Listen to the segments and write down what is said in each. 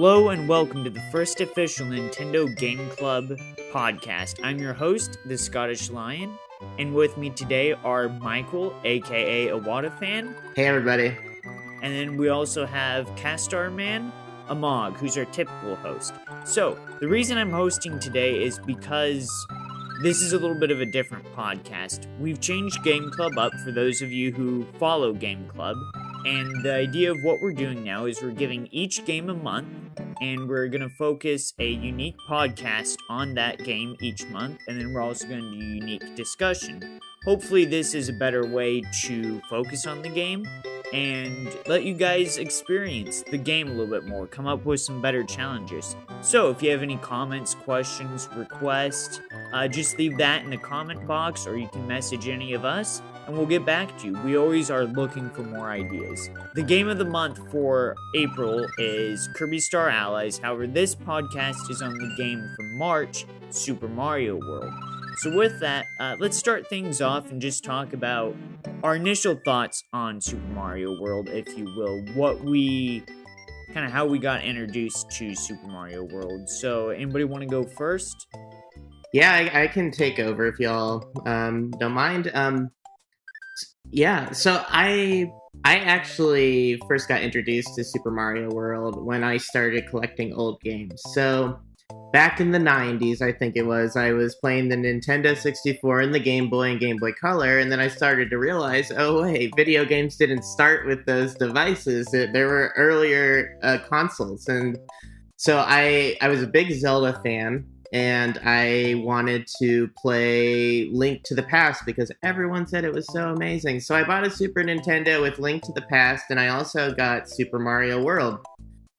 Hello and welcome to the first official Nintendo Game Club podcast. I'm your host, the Scottish Lion, and with me today are Michael, aka Awada Fan. Hey everybody. And then we also have Castar Man, Amog, who's our typical host. So, the reason I'm hosting today is because this is a little bit of a different podcast. We've changed Game Club up for those of you who follow Game Club. And the idea of what we're doing now is we're giving each game a month, and we're going to focus a unique podcast on that game each month, and then we're also going to do unique discussion. Hopefully this is a better way to focus on the game and let you guys experience the game a little bit more, come up with some better challenges. So if you have any comments, questions, requests, just leave that in the comment box, or you can message any of us, and we'll get back to you. We always are looking for more ideas. The game of the month for April is Kirby Star Allies. However, this podcast is on the game for March, Super Mario World. So with that, let's start things off and just talk about our initial thoughts on Super Mario World, if you will. How we got introduced to Super Mario World. So anybody want to go first? Yeah, I can take over if y'all don't mind. So I actually first got introduced to Super Mario World when I started collecting old games. So back in the 90s, I think it was, I was playing the Nintendo 64 and the Game Boy and Game Boy Color, and then I started to realize, oh wait, video games didn't start with those devices. There were earlier consoles, and so I was a big Zelda fan. And I wanted to play Link to the Past because everyone said it was so amazing. So I bought a Super Nintendo with Link to the Past, and I also got Super Mario World.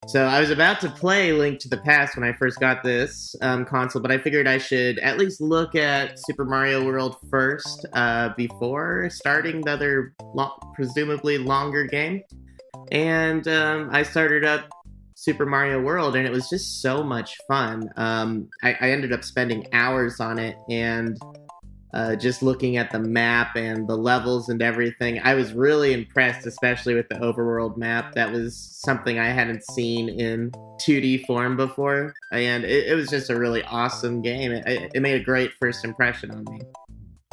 So I was about to play Link to the Past when I first got this console, but I figured I should at least look at Super Mario World first before starting the other presumably longer game. And I started up Super Mario World, and it was just so much fun. I ended up spending hours on it, and just looking at the map and the levels and everything. I was really impressed, especially with the overworld map. That was something I hadn't seen in 2D form before, and it was just a really awesome game. It made a great first impression on me.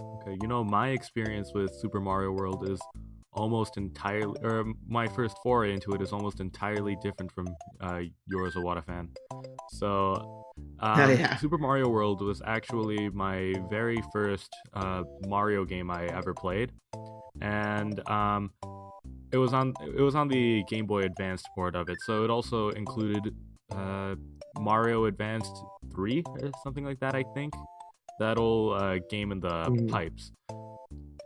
Okay, my experience with Super Mario World is almost entirely, or my first foray into it is almost entirely different from yours, Awada Fan. So, Super Mario World was actually my very first Mario game I ever played, and it was on the Game Boy Advanced port of it. So it also included Mario Advanced 3 or something like that, I think. That old game in the pipes,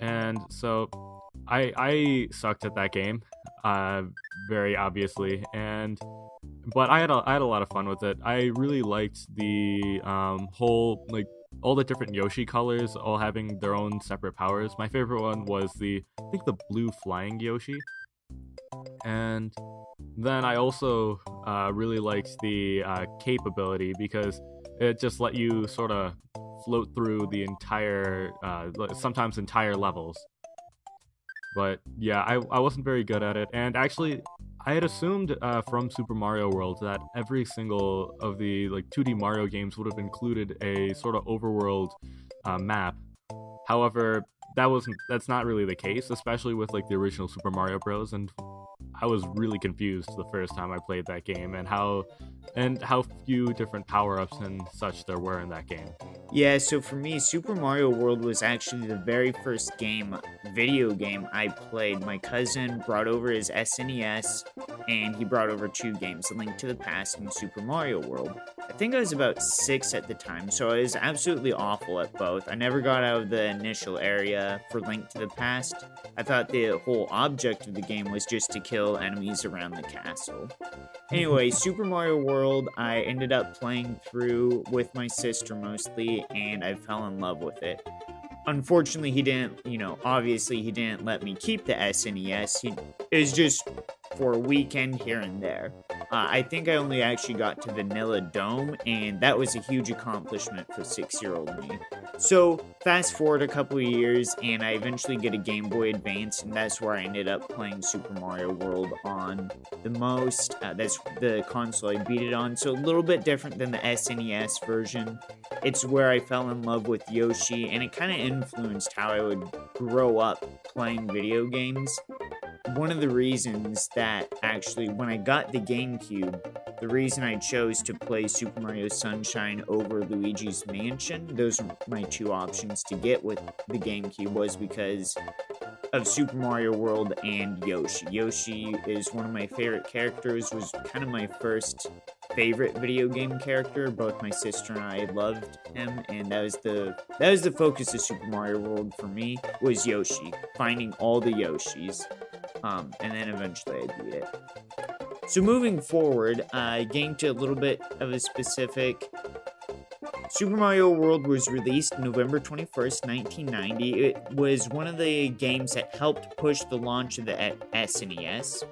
and so I sucked at that game, very obviously, but I had a lot of fun with it. I really liked the whole, all the different Yoshi colors all having their own separate powers. My favorite one was the blue flying Yoshi, and then I also really liked the cape ability because it just let you sort of float through the sometimes entire levels. But yeah, I wasn't very good at it, and actually, I had assumed from Super Mario World that every single of the 2D Mario games would have included a sort of overworld map. However, that's not really the case, especially with the original Super Mario Bros. And I was really confused the first time I played that game, and how few different power-ups and such there were in that game. Yeah, so for me, Super Mario World was actually the very first video game I played. My cousin brought over his SNES, and he brought over two games, A Link to the Past and Super Mario World. I think I was about 6 at the time, so I was absolutely awful at both. I never got out of the initial area for Link to the Past. I thought the whole object of the game was just to kill enemies around the castle. Anyway, Super Mario World, I ended up playing through with my sister mostly, and I fell in love with it. Unfortunately, he didn't let me keep the SNES. It was just for a weekend here and there. I think I only actually got to Vanilla Dome, and that was a huge accomplishment for 6-year-old me. So, fast forward a couple of years, and I eventually get a Game Boy Advance, and that's where I ended up playing Super Mario World on the most. That's the console I beat it on, so a little bit different than the SNES version. It's where I fell in love with Yoshi, and it kind of influenced how I would grow up playing video games. One of the reasons that actually, when I got the GameCube, the reason I chose to play Super Mario Sunshine over Luigi's Mansion, those are my two options to get with the GameCube, was because of Super Mario World and Yoshi. Yoshi is one of my favorite characters, was kind of my first favorite video game character. Both my sister and I loved him, and that was the focus of Super Mario World for me, was Yoshi, finding all the Yoshis. And then eventually I beat it. So moving forward, getting to a little bit of a specific, Super Mario World was released November 21st, 1990. It was one of the games that helped push the launch of the SNES.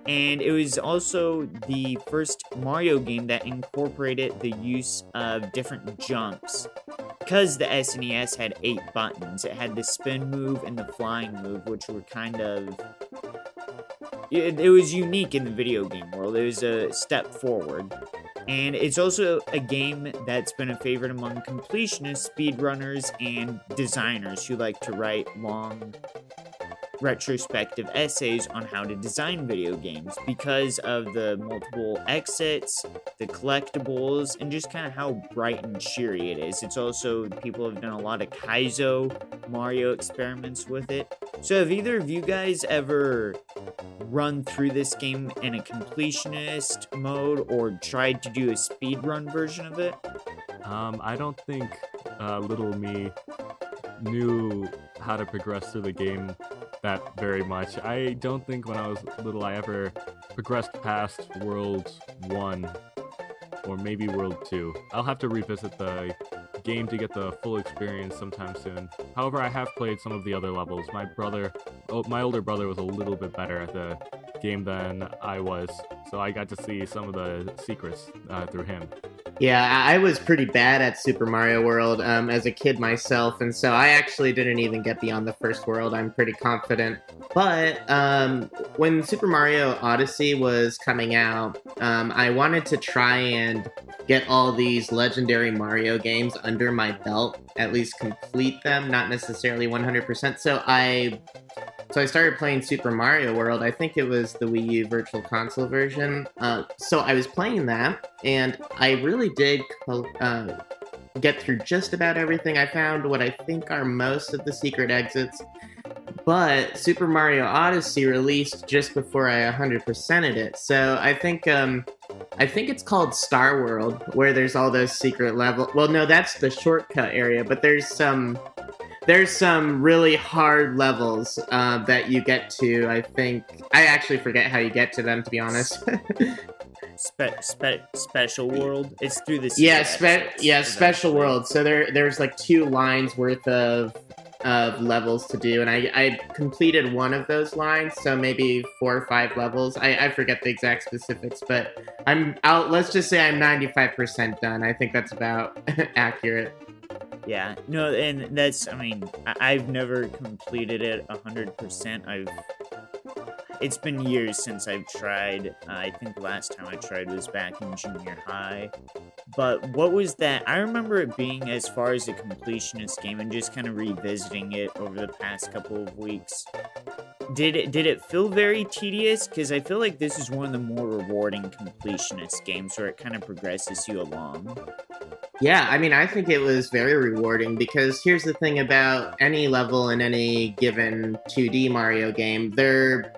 And it was also the first Mario game that incorporated the use of different jumps. Because the SNES had 8 buttons, it had the spin move and the flying move, which were kind of... It was unique in the video game world. It was a step forward. And it's also a game that's been a favorite among completionists, speedrunners, and designers who like to write long retrospective essays on how to design video games because of the multiple exits, the collectibles, and just kind of how bright and cheery it is. It's also, people have done a lot of Kaizo Mario experiments with it. So have either of you guys ever run through this game in a completionist mode or tried to do a speedrun version of it? I don't think little me knew how to progress through the game that very much. I don't think when I was little I ever progressed past World 1 or maybe World 2. I'll have to revisit the game to get the full experience sometime soon. However, I have played some of the other levels. My older brother was a little bit better at the game than I was, so I got to see some of the secrets through him. Yeah, I was pretty bad at Super Mario World as a kid myself, and so I actually didn't even get beyond the first world, I'm pretty confident. But when Super Mario Odyssey was coming out, I wanted to try and get all these legendary Mario games under my belt, at least complete them, not necessarily 100%. So I started playing Super Mario World. I think it was the Wii U Virtual Console version. So I was playing that, and I really did get through just about everything. I found what I think are most of the secret exits. But Super Mario Odyssey released just before I 100%ed it. So I think it's called Star World, where there's all those secret levels. Well, no, that's the shortcut area, but there's some really hard levels that you get to. I think I actually forget how you get to them, to be honest. Special World. It's through the Special World. So there's like 2 lines worth of levels to do, and I completed one of those lines, so maybe 4 or 5 levels. I forget the exact specifics, but let's just say I'm 95% done. I think that's about accurate. Yeah, no, and that's, I mean, I've never completed it 100%. It's been years since I've tried. I think the last time I tried was back in junior high. But what was that? I remember it being as far as a completionist game and just kind of revisiting it over the past couple of weeks. Did it feel very tedious? Because I feel like this is one of the more rewarding completionist games where it kind of progresses you along. Yeah, I mean, I think it was very rewarding because here's the thing about any level in any given 2D Mario game. They're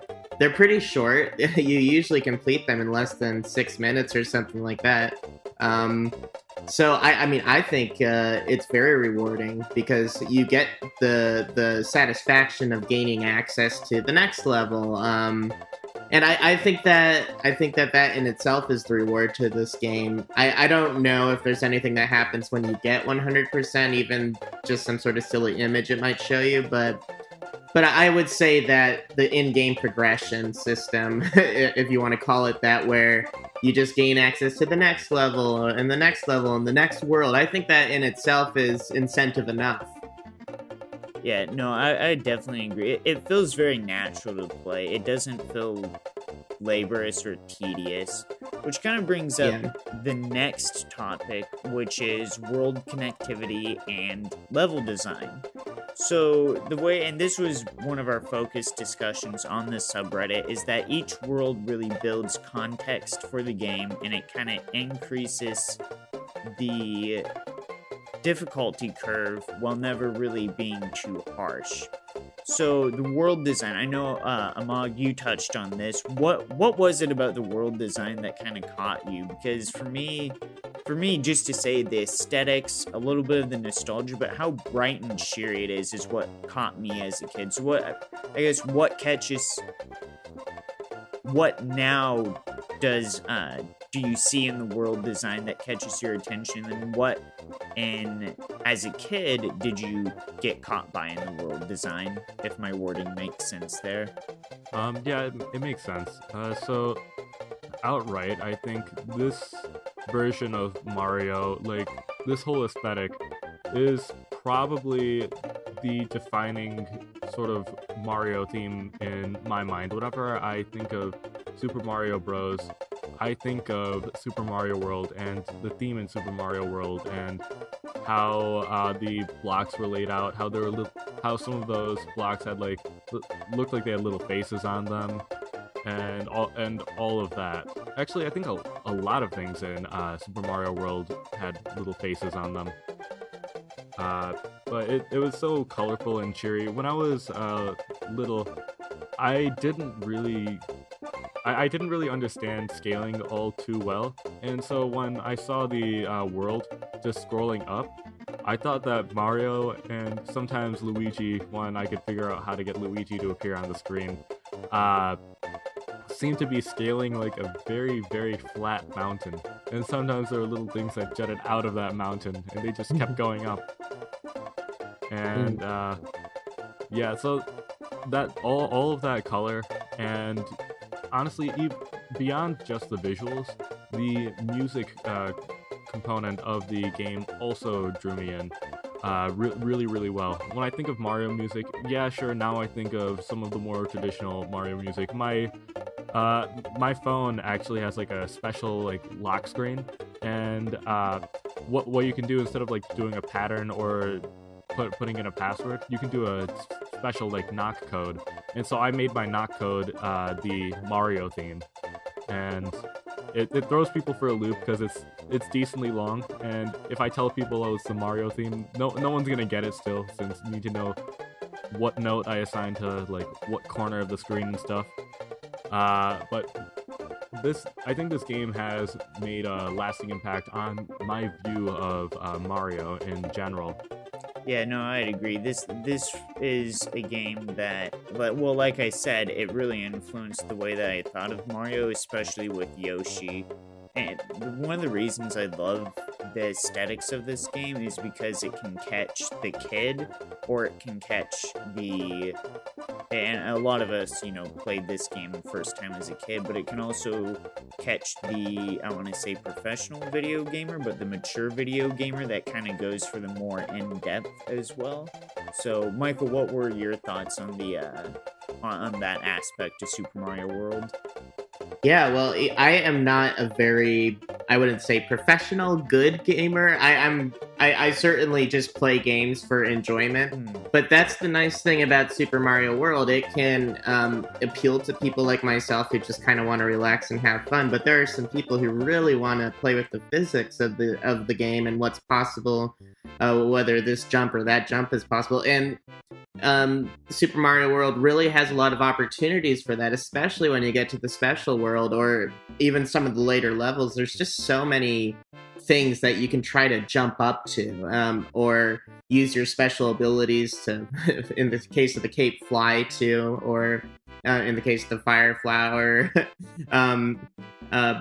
pretty short. You usually complete them in less than 6 minutes or something like that. So I think it's very rewarding because you get the satisfaction of gaining access to the next level. And I think that in itself is the reward to this game. I don't know if there's anything that happens when you get 100%, even just some sort of silly image it might show you, but But I would say that the in-game progression system, if you want to call it that, where you just gain access to the next level and the next level and the next world, I think that in itself is incentive enough. Yeah, no, I definitely agree. It feels very natural to play. It doesn't feel laborious or tedious, which kind of brings up the next topic, which is world connectivity and level design. So the way, and this was one of our focus discussions on this subreddit, is that each world really builds context for the game, and it kind of increases the difficulty curve while never really being too harsh. So the world design, I know Amag, you touched on this. What was it about the world design that kind of caught you? Because for me, just to say the aesthetics, a little bit of the nostalgia, but how bright and cheery it is what caught me as a kid. So what now do you see in the world design that catches your attention, and as a kid did you get caught by in the world design, if my wording makes sense there? Yeah, it makes sense. So outright, I think this version of Mario, like this whole aesthetic, is probably the defining sort of Mario theme in my mind. Whenever I think of Super Mario Bros., I think of Super Mario World and the theme in Super Mario World, and how the blocks were laid out, how some of those blocks had looked like they had little faces on them, and all of that. Actually, I think a lot of things in Super Mario World had little faces on them. But it was so colorful and cheery. When I was little, I didn't really understand scaling all too well, and so when I saw the world just scrolling up, I thought that Mario and sometimes Luigi, when I could figure out how to get Luigi to appear on the screen, seemed to be scaling like a very, very flat mountain, and sometimes there were little things that jutted out of that mountain, and they just kept going up. And yeah, so that all of that color, and honestly, beyond just the visuals, the music component of the game also drew me in really, really well. When I think of Mario music, yeah, sure, now I think of some of the more traditional Mario music. My phone actually has like a special like lock screen, and what you can do, instead of like doing a pattern or putting in a password, you can do a special like knock code. And so I made my knock code the Mario theme, and it throws people for a loop because it's decently long, and if I tell people, oh, it's the Mario theme, no one's gonna get it still, since you need to know what note I assign to like what corner of the screen and stuff. But I think this game has made a lasting impact on my view of Mario in general. Yeah, no, I'd agree. This is a game that, well, like I said, it really influenced the way that I thought of Mario, especially with Yoshi. And one of the reasons I love the aesthetics of this game is because it can catch the kid, or it can catch and a lot of us, played this game the first time as a kid, but it can also catch the, I want to say professional video gamer, but the mature video gamer that kind of goes for the more in-depth as well. So, Michael, what were your thoughts on on that aspect of Super Mario World? Yeah, well, I am not a very, I wouldn't say professional, good gamer. I certainly just play games for enjoyment. But that's the nice thing about Super Mario World. It can appeal to people like myself who just kind of want to relax and have fun. But there are some people who really want to play with the physics of the game and what's possible, whether this jump or that jump is possible. And Super Mario World really has a lot of opportunities for that, especially when you get to the special world or even some of the later levels. There's just so many things that you can try to jump up to, or use your special abilities to, in the case of the cape, fly to, or in the case of the fire flower,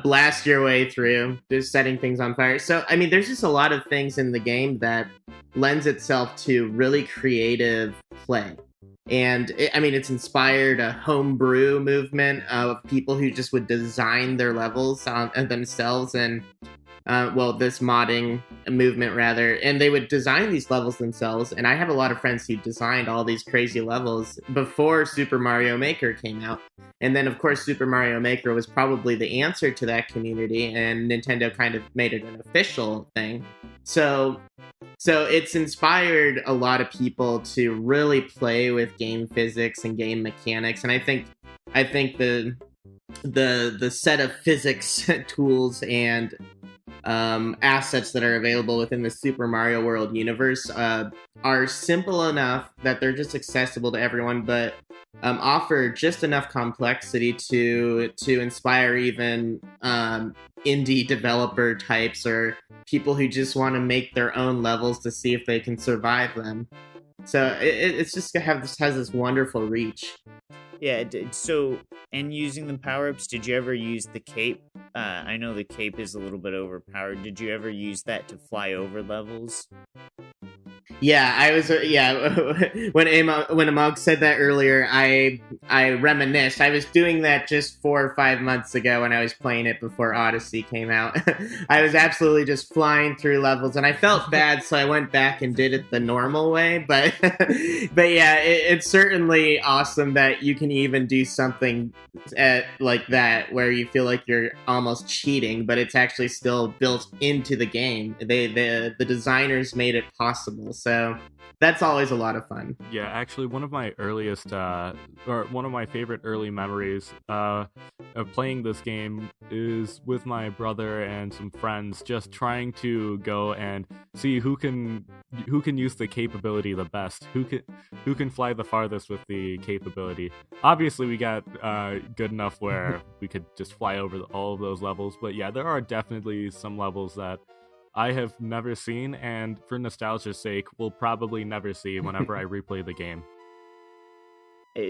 blast your way through, just setting things on fire. So, I mean, there's just a lot of things in the game that lends itself to really creative play. And it's inspired a homebrew movement of people who just would design their levels themselves, and this modding movement rather, and they would design these levels themselves. And I have a lot of friends who designed all these crazy levels before Super Mario Maker came out. And then, of course, Super Mario Maker was probably the answer to that community, and Nintendo kind of made it an official thing. So it's inspired a lot of people to really play with game physics and game mechanics. And I think the set of physics tools and assets that are available within the Super Mario World universe are simple enough that they're just accessible to everyone, but offer just enough complexity to inspire even indie developer types or people who just want to make their own levels to see if they can survive them. So it's just has this wonderful reach. Yeah, so, and using the power-ups, did you ever use the cape? I know the cape is a little bit overpowered. Did you ever use that to fly over levels? Yeah, I was. When Amog said that earlier, I reminisced. I was doing that just 4 or 5 months ago when I was playing it before Odyssey came out. I was absolutely just flying through levels, and I felt bad, so I went back and did it the normal way. But yeah, it's certainly awesome that you can even do something like that where you feel like you're almost cheating, but it's actually still built into the game. The designers made it possible. So that's always a lot of fun. Yeah, actually, one of my earliest, or one of my favorite early memories of playing this game is with my brother and some friends, just trying to go and see who can use the capability the best, who can fly the farthest with the capability. Obviously, we got good enough where we could just fly over all of those levels, but yeah, there are definitely some levels that I have never seen, and for nostalgia's sake, will probably never see whenever I replay the game.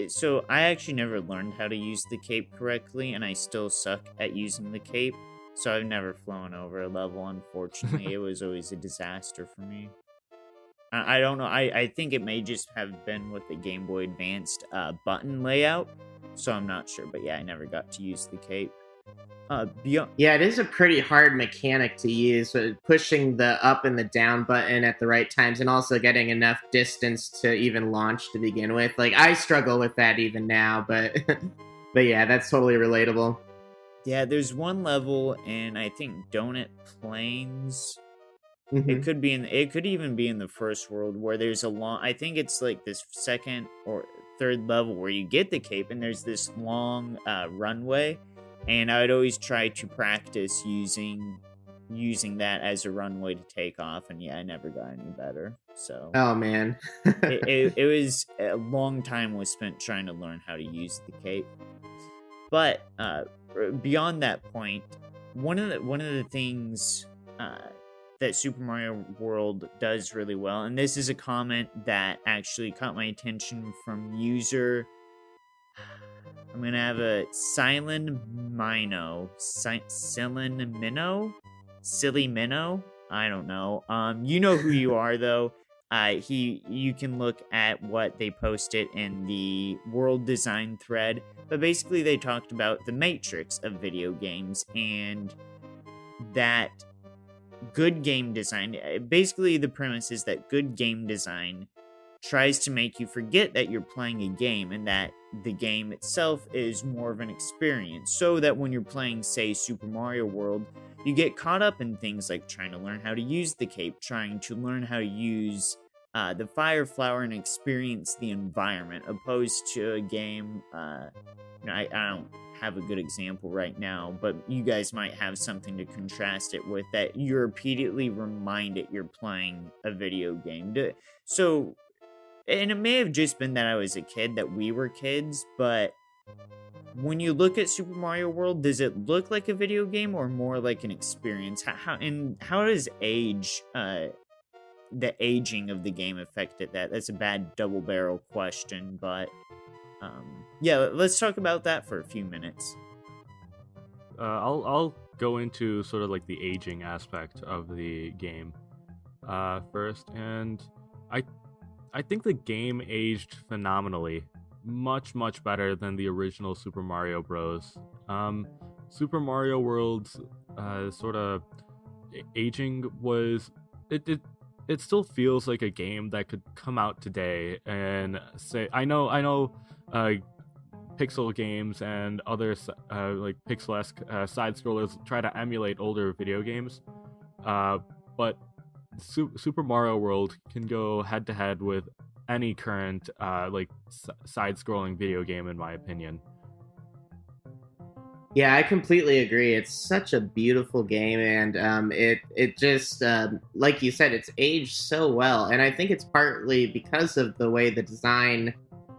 So I actually never learned how to use the cape correctly, and I still suck at using the cape. So I've never flown over a level, unfortunately. It was always a disaster for me. I don't know. I think it may just have been with the Game Boy Advanced button layout, so I'm not sure. But yeah, I never got to use the cape. Yeah, it is a pretty hard mechanic to use, pushing the up and the down button at the right times, and also getting enough distance to even launch to begin with. Like, I struggle with that even now, but but yeah, that's totally relatable. Yeah, there's one level in, I think, Donut Plains. Mm-hmm. It could even be in the first world, where there's I think it's like this second or third level where you get the cape, and there's this long runway. And I would always try to practice using that as a runway to take off, and yeah, I never got any better. So, oh man, it was a long time was spent trying to learn how to use the cape. But beyond that point, one of the things that Super Mario World does really well, and this is a comment that actually caught my attention from user. I'm gonna have a Silent Minnow. Silly Minnow? I don't know. You know who you are though. You can look at what they posted in the world design thread. But basically they talked about the matrix of video games, and that good game design, basically the premise is that good game design tries to make you forget that you're playing a game, and that the game itself is more of an experience, so that when you're playing, say, Super Mario World, you get caught up in things like trying to learn how to use the cape, trying to learn how to use the fire flower and experience the environment, opposed to a game, I don't have a good example right now, but you guys might have something to contrast it with, that you're repeatedly reminded you're playing a video game. So, and it may have just been that I was a kid, that we were kids, but when you look at Super Mario World, does it look like a video game or more like an experience? How does the aging of the game affected that? That's a bad double barrel question, but yeah, let's talk about that for a few minutes. I'll go into sort of like the aging aspect of the game first, and I think the game aged phenomenally, much better than the original Super Mario Bros. Super Mario World's sort of aging was it still feels like a game that could come out today and say I know pixel games and other like pixel-esque side scrollers try to emulate older video games, but Super Mario World can go head to head with any current side scrolling video game, in my opinion. Yeah, I completely agree. It's such a beautiful game, and it just like you said, it's aged so well, and I think it's partly because of the way the design,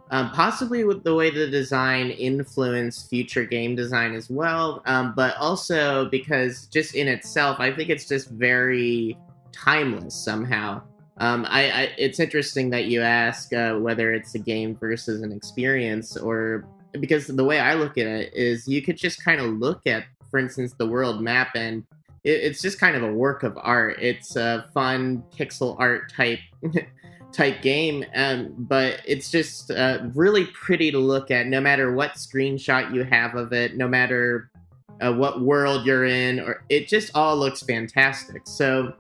possibly with the way the design influenced future game design as well, but also because just in itself, I think it's just very timeless somehow. It's interesting that you ask whether it's a game versus an experience, or because the way I look at it is you could just kind of look at, for instance, the world map, and it's just kind of a work of art. It's a fun pixel art type game, but it's just really pretty to look at, no matter what screenshot you have of it, no matter what world you're in, or it just all looks fantastic. So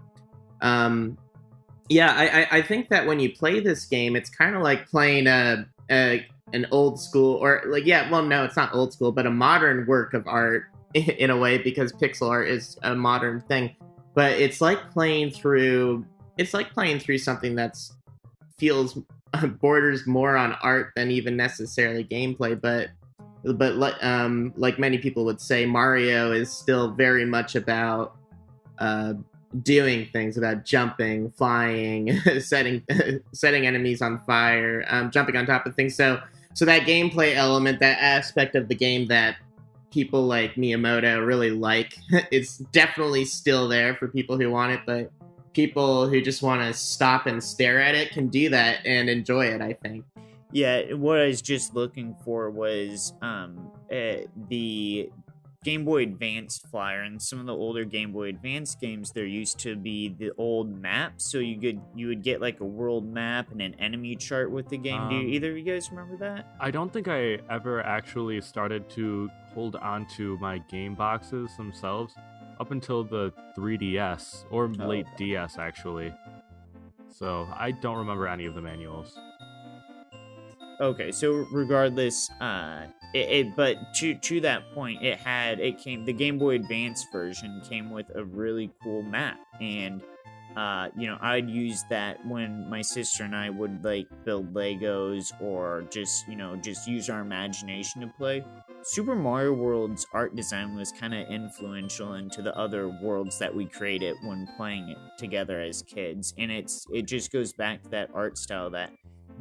yeah, I think that when you play this game, it's kind of like playing an old school, or like, yeah, well, no, it's not old school, but a modern work of art in a way, because pixel art is a modern thing. But it's like playing through something that's feels borders more on art than even necessarily gameplay. But like many people would say, Mario is still very much about doing things, about jumping, flying, setting enemies on fire, jumping on top of things. So that gameplay element, that aspect of the game that people like Miyamoto really like, it's definitely still there for people who want it, but people who just want to stop and stare at it can do that and enjoy it, I think. Yeah, what I was just looking for was the Game Boy Advance flyer. In some of the older Game Boy Advance games, there used to be the old map, so you would get like a world map and an enemy chart with the game. Do either of you guys remember that? I don't think I ever actually started to hold on to my game boxes themselves up until the 3DS, or late DS actually. So I don't remember any of the manuals. Okay, so regardless, but to that point, the Game Boy Advance version came with a really cool map, and I'd use that when my sister and I would like build Legos, or just use our imagination to play. Super Mario World's art design was kind of influential into the other worlds that we created when playing it together as kids, and it just goes back to that art style that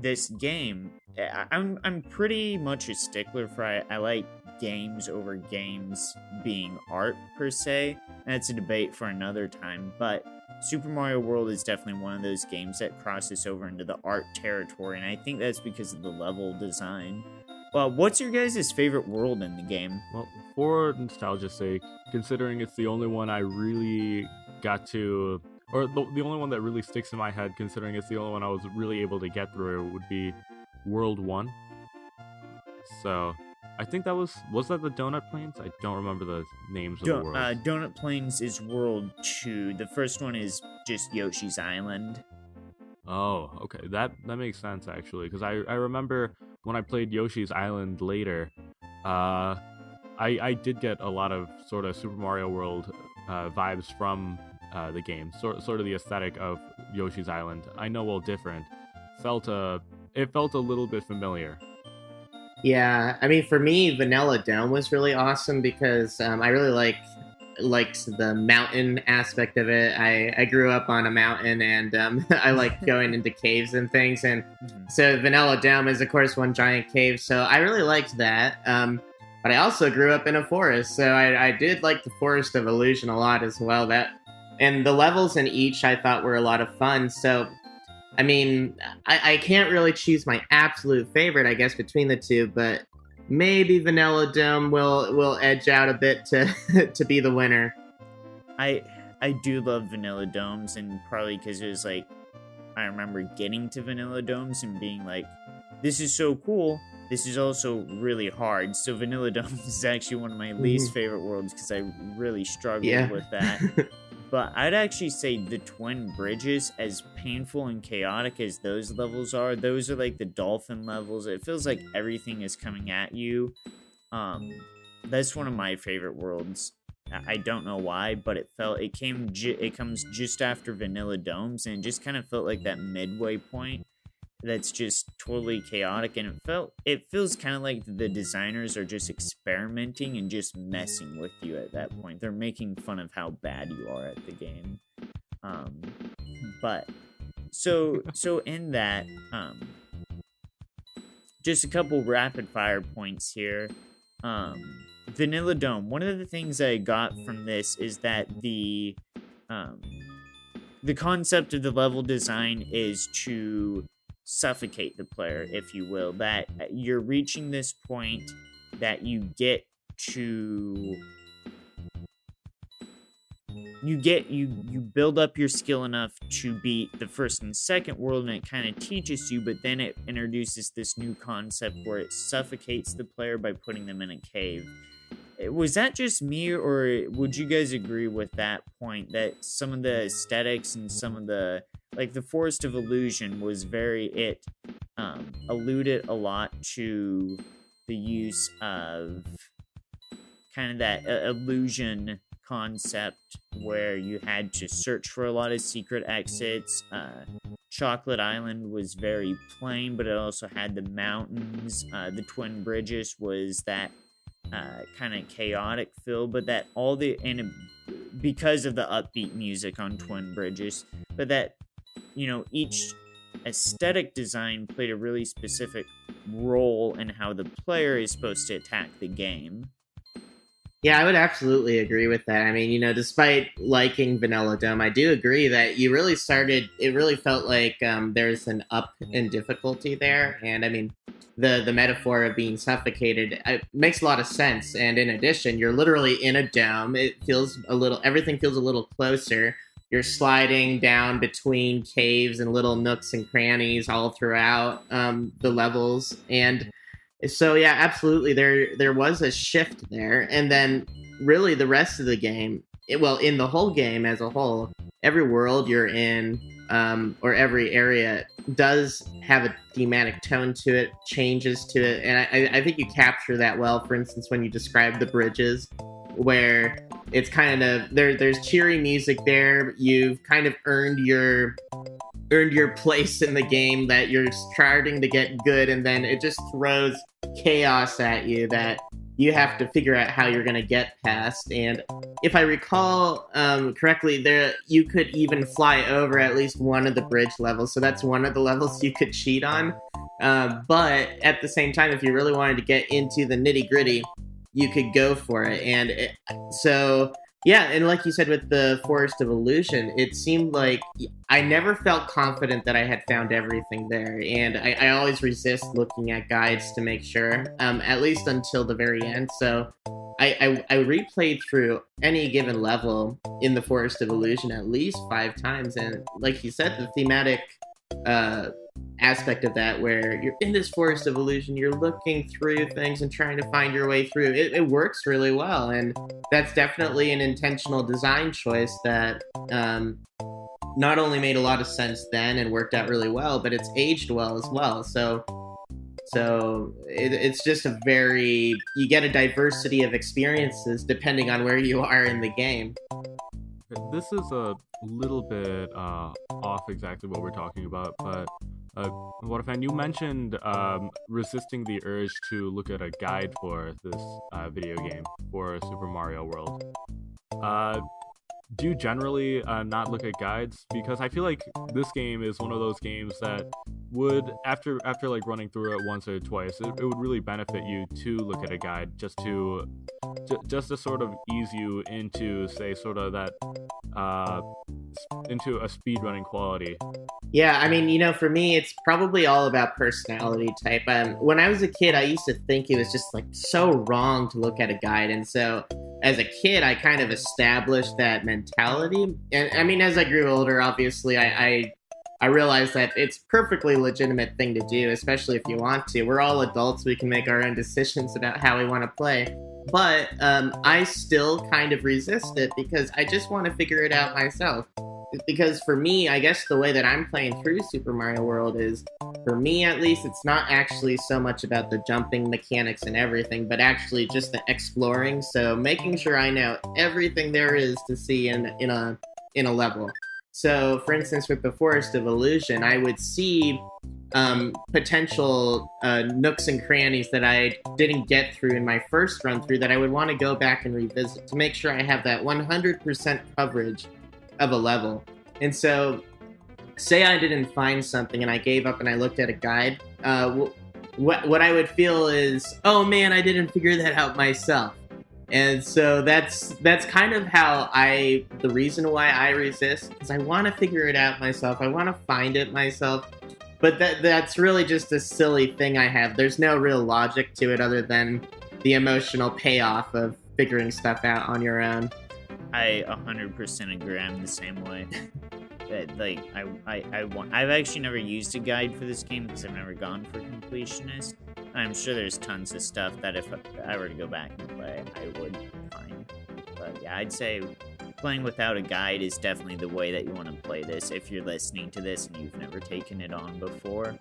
this game. I'm pretty much a stickler for I like games over games being art per se. That's a debate for another time, but Super Mario World is definitely one of those games that crosses over into the art territory, and I think that's because of the level design. Well, what's your guys' favorite world in the game? Well, for nostalgia's sake, considering it's the only one I really got to, or the only one that really sticks in my head, considering it's the only one I was really able to get through, would be World 1. So I think that was that the Donut Plains? I don't remember the names of the worlds. Donut Plains is World 2. The first one is just Yoshi's Island. Oh, okay. That makes sense, actually, because I remember when I played Yoshi's Island later, I did get a lot of sort of Super Mario World vibes from the game. Sort of the aesthetic of Yoshi's Island. I know, well, different. It felt a little bit familiar. Yeah, I mean, for me, Vanilla Dome was really awesome because I really liked the mountain aspect of it. I grew up on a mountain, and I like going into caves and things, and so Vanilla Dome is, of course, one giant cave, so I really liked that. But I also grew up in a forest, so I did like the Forest of Illusion a lot as well. And the levels in each I thought were a lot of fun, so I mean, I can't really choose my absolute favorite, I guess, between the two, but maybe Vanilla Dome will edge out a bit to be the winner. I do love Vanilla Domes, and probably because it was like I remember getting to Vanilla Domes and being like, this is so cool. This is also really hard. So Vanilla Domes is actually one of my least favorite worlds because I really struggled with that. But I'd actually say the Twin Bridges, as painful and chaotic as those levels are, those are like the dolphin levels. It feels like everything is coming at you. That's one of my favorite worlds. I don't know why, but it comes just after Vanilla Domes, and it just kind of felt like that midway point that's just totally chaotic, and it feels kind of like the designers are just experimenting and just messing with you at that point. They're making fun of how bad you are at the game. But so in that, just a couple rapid fire points here. Vanilla Dome. One of the things I got from this is that the concept of the level design is to suffocate the player, if you will. That you're reaching this point that you build up your skill enough to beat the first and second world, and it kind of teaches you, but then it introduces this new concept where it suffocates the player by putting them in a cave. Was that just me, or would you guys agree with that point, that some of the aesthetics and some of the, like the Forest of Illusion was alluded a lot to the use of kind of that illusion concept where you had to search for a lot of secret exits. Chocolate Island was very plain, but it also had the mountains. The Twin Bridges was that kind of chaotic feel, but that because of the upbeat music on Twin Bridges, but that, each aesthetic design played a really specific role in how the player is supposed to attack the game. Yeah, I would absolutely agree with that. I mean, despite liking Vanilla Dome, I do agree that it really felt like there's an up in difficulty there. And I mean, the metaphor of being suffocated, it makes a lot of sense. And in addition, you're literally in a dome. Everything feels a little closer. You're sliding down between caves and little nooks and crannies all throughout the levels. And so, yeah, absolutely. There was a shift there. And then really the rest of the game, in the whole game as a whole, every world you're in, or every area does have a thematic tone to it, changes to it. And I think you capture that well, for instance, when you describe the bridges, where it's kind of, there's cheery music there. You've kind of earned your place in the game, that you're starting to get good, and then it just throws chaos at you that you have to figure out how you're going to get past. And if I recall correctly, you could even fly over at least one of the bridge levels, so that's one of the levels you could cheat on. But at the same time, if you really wanted to get into the nitty gritty, you could go for it. Yeah, and like you said with the Forest of Illusion, it seemed like I never felt confident that I had found everything there, and I always resist looking at guides to make sure, at least until the very end. So I replayed through any given level in the Forest of Illusion at least 5 times, and like you said, the thematic aspect of that, where you're in this Forest of Illusion, you're looking through things and trying to find your way through it works really well. And that's definitely an intentional design choice that not only made a lot of sense then and worked out really well, but it's aged well as well. So it's just you get a diversity of experiences depending on where you are in the game. This is a little bit off exactly what we're talking about, but Waterfan, you mentioned resisting the urge to look at a guide for this video game, for Super Mario World. Do you generally not look at guides? Because I feel like this game is one of those games that would, after like running through it once or twice, it would really benefit you to look at a guide just to sort of ease you into, say, sort of that into a speedrunning quality. Yeah, I mean, for me, it's probably all about personality type. When I was a kid, I used to think it was just like so wrong to look at a guide. And so as a kid, I kind of established that mentality. And I mean, as I grew older, obviously, I I realized that it's perfectly legitimate thing to do, especially if you want to. We're all adults; we can make our own decisions about how we want to play. But I still kind of resist it because I just want to figure it out myself. Because for me, I guess the way that I'm playing through Super Mario World is, for me at least, it's not actually so much about the jumping mechanics and everything, but actually just the exploring. So making sure I know everything there is to see in a level. So, for instance, with the Forest of Illusion, I would see potential nooks and crannies that I didn't get through in my first run through that I would want to go back and revisit to make sure I have that 100% coverage of a level. And so, say I didn't find something and I gave up and I looked at a guide, what I would feel is, oh man, I didn't figure that out myself. And so that's kind of how the reason why I resist, because I want to figure it out myself. I want to find it myself. But that's really just a silly thing I have. There's no real logic to it other than the emotional payoff of figuring stuff out on your own. I 100% agree. I'm the same way. Like, I've actually never used a guide for this game because I've never gone for completionist. I'm sure there's tons of stuff that if I were to go back and play, I would find. But yeah, I'd say playing without a guide is definitely the way that you want to play this if you're listening to this and you've never taken it on before.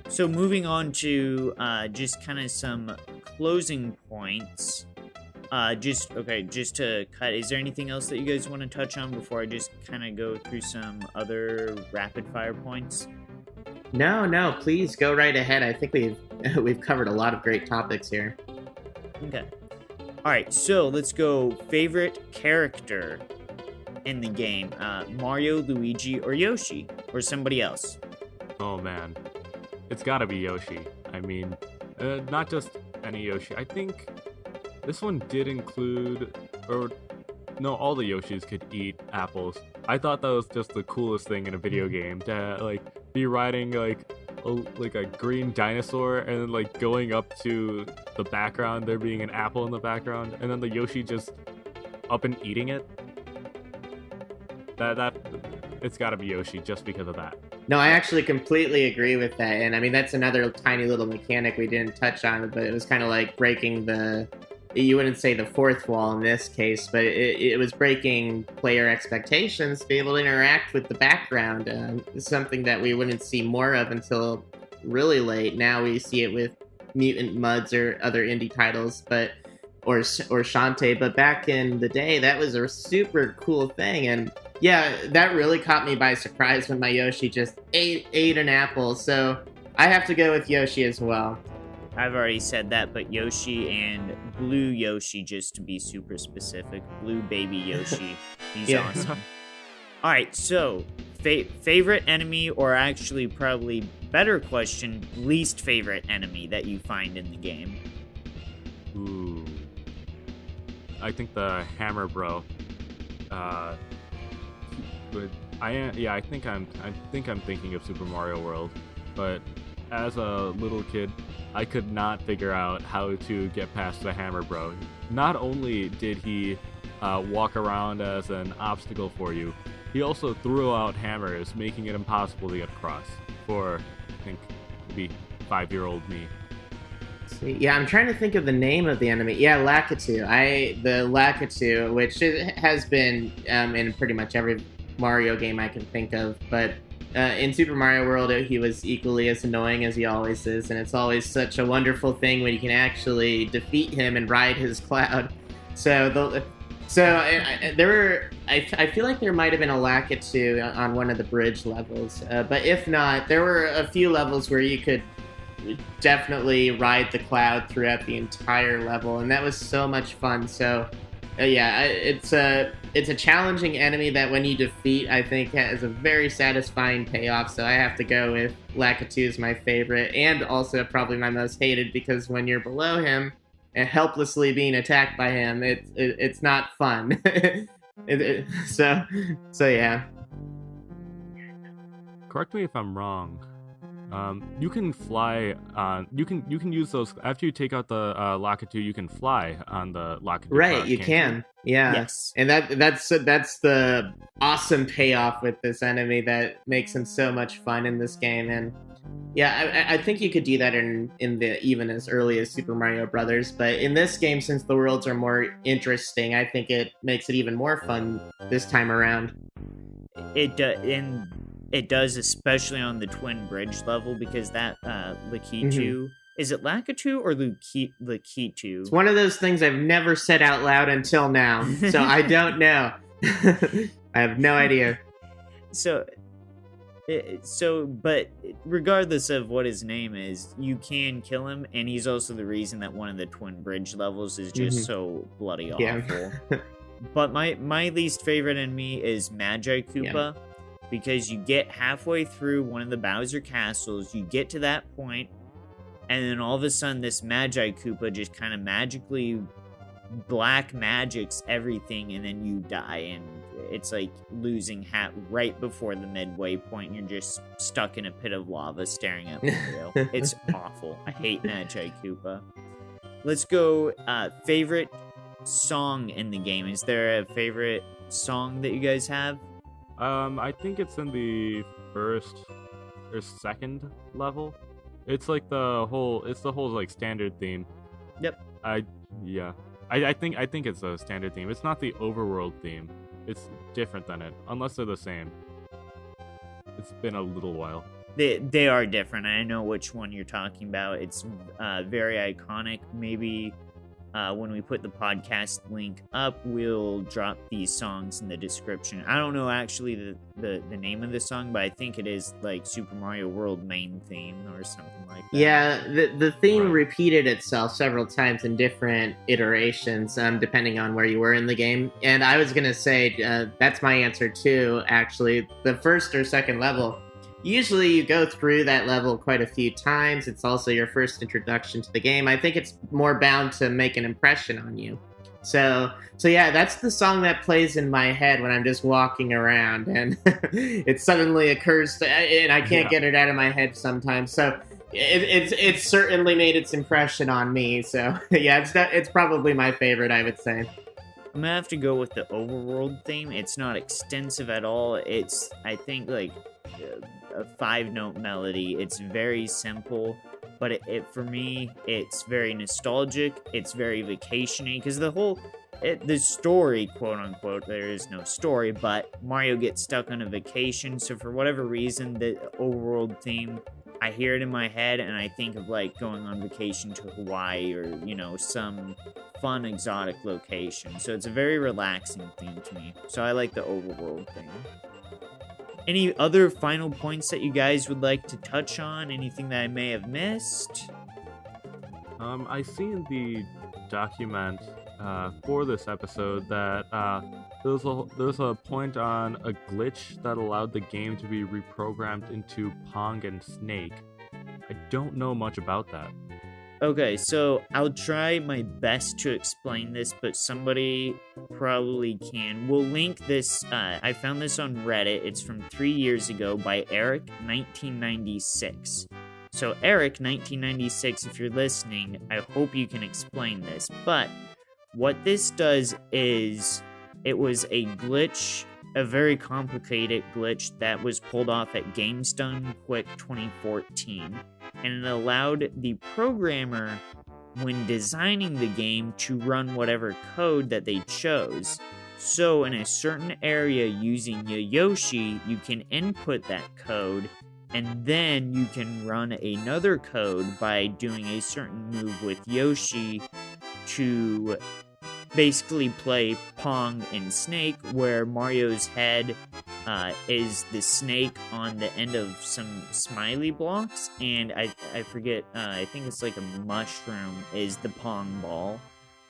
So moving on to just kind of some closing points. Just to cut, is there anything else that you guys want to touch on before I just kind of go through some other rapid fire points? No, please go right ahead. I think we've covered a lot of great topics here. Okay. All right, so let's go favorite character in the game. Mario, Luigi, or Yoshi, or somebody else? Oh man, it's gotta be Yoshi. I mean, not just any Yoshi. I think this one did include, or no, all the Yoshis could eat apples. I thought that was just the coolest thing in a video game, to like be riding like a green dinosaur and then like going up to the background, there being an apple in the background, and then the Yoshi just up and eating it. That it's gotta be Yoshi just because of that. No, I actually completely agree with that. And I mean, that's another tiny little mechanic we didn't touch on, but it was kind of like breaking you wouldn't say the fourth wall in this case, but it was breaking player expectations to be able to interact with the background. Something that we wouldn't see more of until really late. Now we see it with Mutant Mudds or other indie titles, or Shantae. But back in the day, that was a super cool thing. And yeah, that really caught me by surprise when my Yoshi just ate an apple. So I have to go with Yoshi as well. I've already said that, but Yoshi and Blue Yoshi, just to be super specific. Blue Baby Yoshi. He's awesome. Alright, so, favorite enemy, or actually probably better question, least favorite enemy that you find in the game? Ooh. I think the Hammer Bro. But I think I'm thinking of Super Mario World, but as a little kid, I could not figure out how to get past the Hammer Bro. Not only did he walk around as an obstacle for you, he also threw out hammers, making it impossible to get across for, I think, maybe 5-year-old me. Yeah, I'm trying to think of the name of the enemy. Yeah, Lakitu. The Lakitu, which has been in pretty much every Mario game I can think of, but in Super Mario World, he was equally as annoying as he always is, and it's always such a wonderful thing when you can actually defeat him and ride his cloud. I feel like there might have been a Lakitu on one of the bridge levels, but if not, there were a few levels where you could definitely ride the cloud throughout the entire level, and that was so much fun. So it's a challenging enemy that when you defeat, I think has a very satisfying payoff. So I have to go with Lakitu as my favorite, and also probably my most hated, because when you're below him and helplessly being attacked by him, it's not fun. So yeah. Correct me if I'm wrong. You can fly on. You can use those after you take out the Lakitu. You can fly on the Lakitu. Right, card, you can't can. Yeah. Yes. And that's the awesome payoff with this enemy that makes him so much fun in this game. And yeah, I think you could do that in the even as early as Super Mario Brothers, but in this game, since the worlds are more interesting, I think it makes it even more fun this time around. It does, especially on the Twin Bridge level, because that Lakitu is it Lakitu or Lakitu? It's one of those things I've never said out loud until now, so I don't know. I have no idea. But regardless of what his name is, you can kill him, and he's also the reason that one of the Twin Bridge levels is just so bloody awful. But my least favorite enemy is Magi Koopa, because you get halfway through one of the Bowser castles, you get to that point, and then all of a sudden this Magi Koopa just kind of magically black magics everything, and then you die, and it's like losing hat right before the midway point, and you're just stuck in a pit of lava staring at Mario. It's awful. I hate Magi Koopa. Let's go favorite song in the game. Is there a favorite song that you guys have? I think it's in the first or second level. It's like the whole like standard theme. Yep. I think it's a standard theme. It's not the overworld theme. It's different than it, unless they're the same. It's been a little while. They are different. I know which one you're talking about. It's very iconic. Maybe when we put the podcast link up, we'll drop these songs in the description. I don't know actually the name of the song, but I think it is like Super Mario World main theme or something like that. Yeah, the theme repeated itself several times in different iterations, depending on where you were in the game. And I was going to say, that's my answer too, actually. The first or second level, usually you go through that level quite a few times. It's also your first introduction to the game. I think it's more bound to make an impression on you. So yeah, that's the song that plays in my head when I'm just walking around, and it suddenly occurs and I can't get it out of my head sometimes. So it's certainly made its impression on me. So yeah, it's probably my favorite, I would say. I'm gonna have to go with the overworld theme. It's not extensive at all. It's, I think, like a 5-note melody. It's very simple, but it for me, it's very nostalgic. It's very vacation-y, because the story, quote unquote, there is no story, but Mario gets stuck on a vacation. So for whatever reason, the overworld theme, I hear it in my head, and I think of like going on vacation to Hawaii or, some fun exotic location. So it's a very relaxing theme to me. So I like the overworld theme. Any other final points that you guys would like to touch on? Anything that I may have missed? I seen the document for this episode that there's a point on a glitch that allowed the game to be reprogrammed into Pong and Snake. I don't know much about that. Okay, so I'll try my best to explain this, but somebody probably can. We'll link this. I found this on Reddit. It's from 3 years ago by Eric, 1996. So Eric, 1996, if you're listening, I hope you can explain this. But what this does is it was a glitch, a very complicated glitch that was pulled off at Games Done Quick 2014. And it allowed the programmer, when designing the game, to run whatever code that they chose. So in a certain area using Yoshi, you can input that code, and then you can run another code by doing a certain move with Yoshi to basically play Pong and Snake, where Mario's head is the snake on the end of some smiley blocks, and I forget, I think it's like a mushroom is the Pong ball.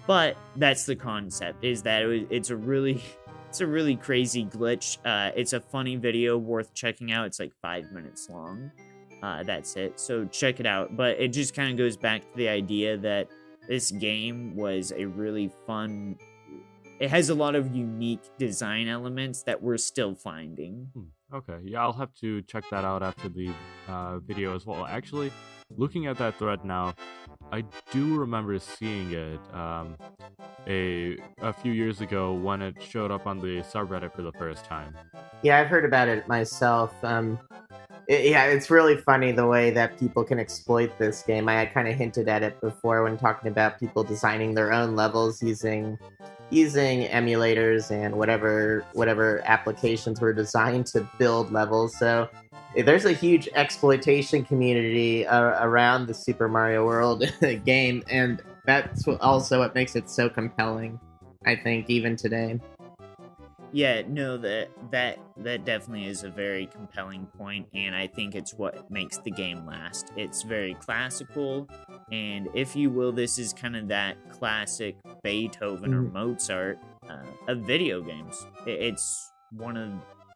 But that's the concept, is that it's a really crazy glitch. It's a funny video worth checking out. It's like 5 minutes long. That's it. So check it out. But it just kind of goes back to the idea that this game was a really fun... It has a lot of unique design elements that we're still finding. Okay, yeah, I'll have to check that out after the video as well. Actually, looking at that thread now, I do remember seeing it a few years ago when it showed up on the subreddit for the first time. Yeah, I've heard about it myself. Yeah, it's really funny the way that people can exploit this game. I kind of hinted at it before when talking about people designing their own levels using emulators and whatever applications were designed to build levels. So there's a huge exploitation community around the Super Mario World game, and that's also what makes it so compelling, I think, even today. Yeah, no, that definitely is a very compelling point, and I think it's what makes the game last. It's very classical, and if you will, this is kind of that classic Beethoven or Mozart of video games. It's one of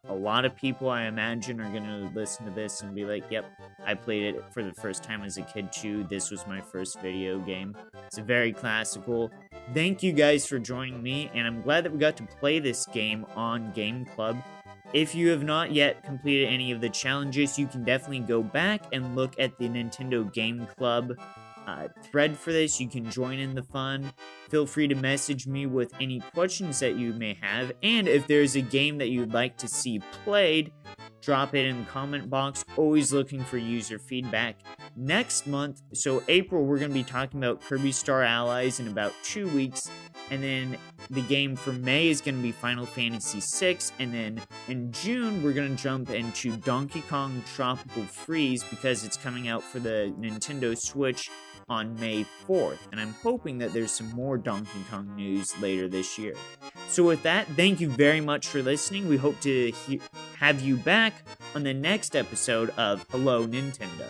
a lot of people, I imagine, are going to listen to this and be like, yep, I played it for the first time as a kid too. This was my first video game. It's very classical. Thank you guys for joining me, and I'm glad that we got to play this game on Game Club. If you have not yet completed any of the challenges, you can definitely go back and look at the Nintendo Game Club thread for this. You can join in the fun. Feel free to message me with any questions that you may have, and if there's a game that you'd like to see played, drop it in the comment box. Always looking for user feedback. Next month, so April, we're going to be talking about Kirby Star Allies in about 2 weeks, and then the game for May is going to be Final Fantasy VI, and then in June, we're going to jump into Donkey Kong Tropical Freeze because it's coming out for the Nintendo Switch on May 4th, and I'm hoping that there's some more Donkey Kong news later this year. So with that, thank you very much for listening. We hope to have you back on the next episode of Hello Nintendo.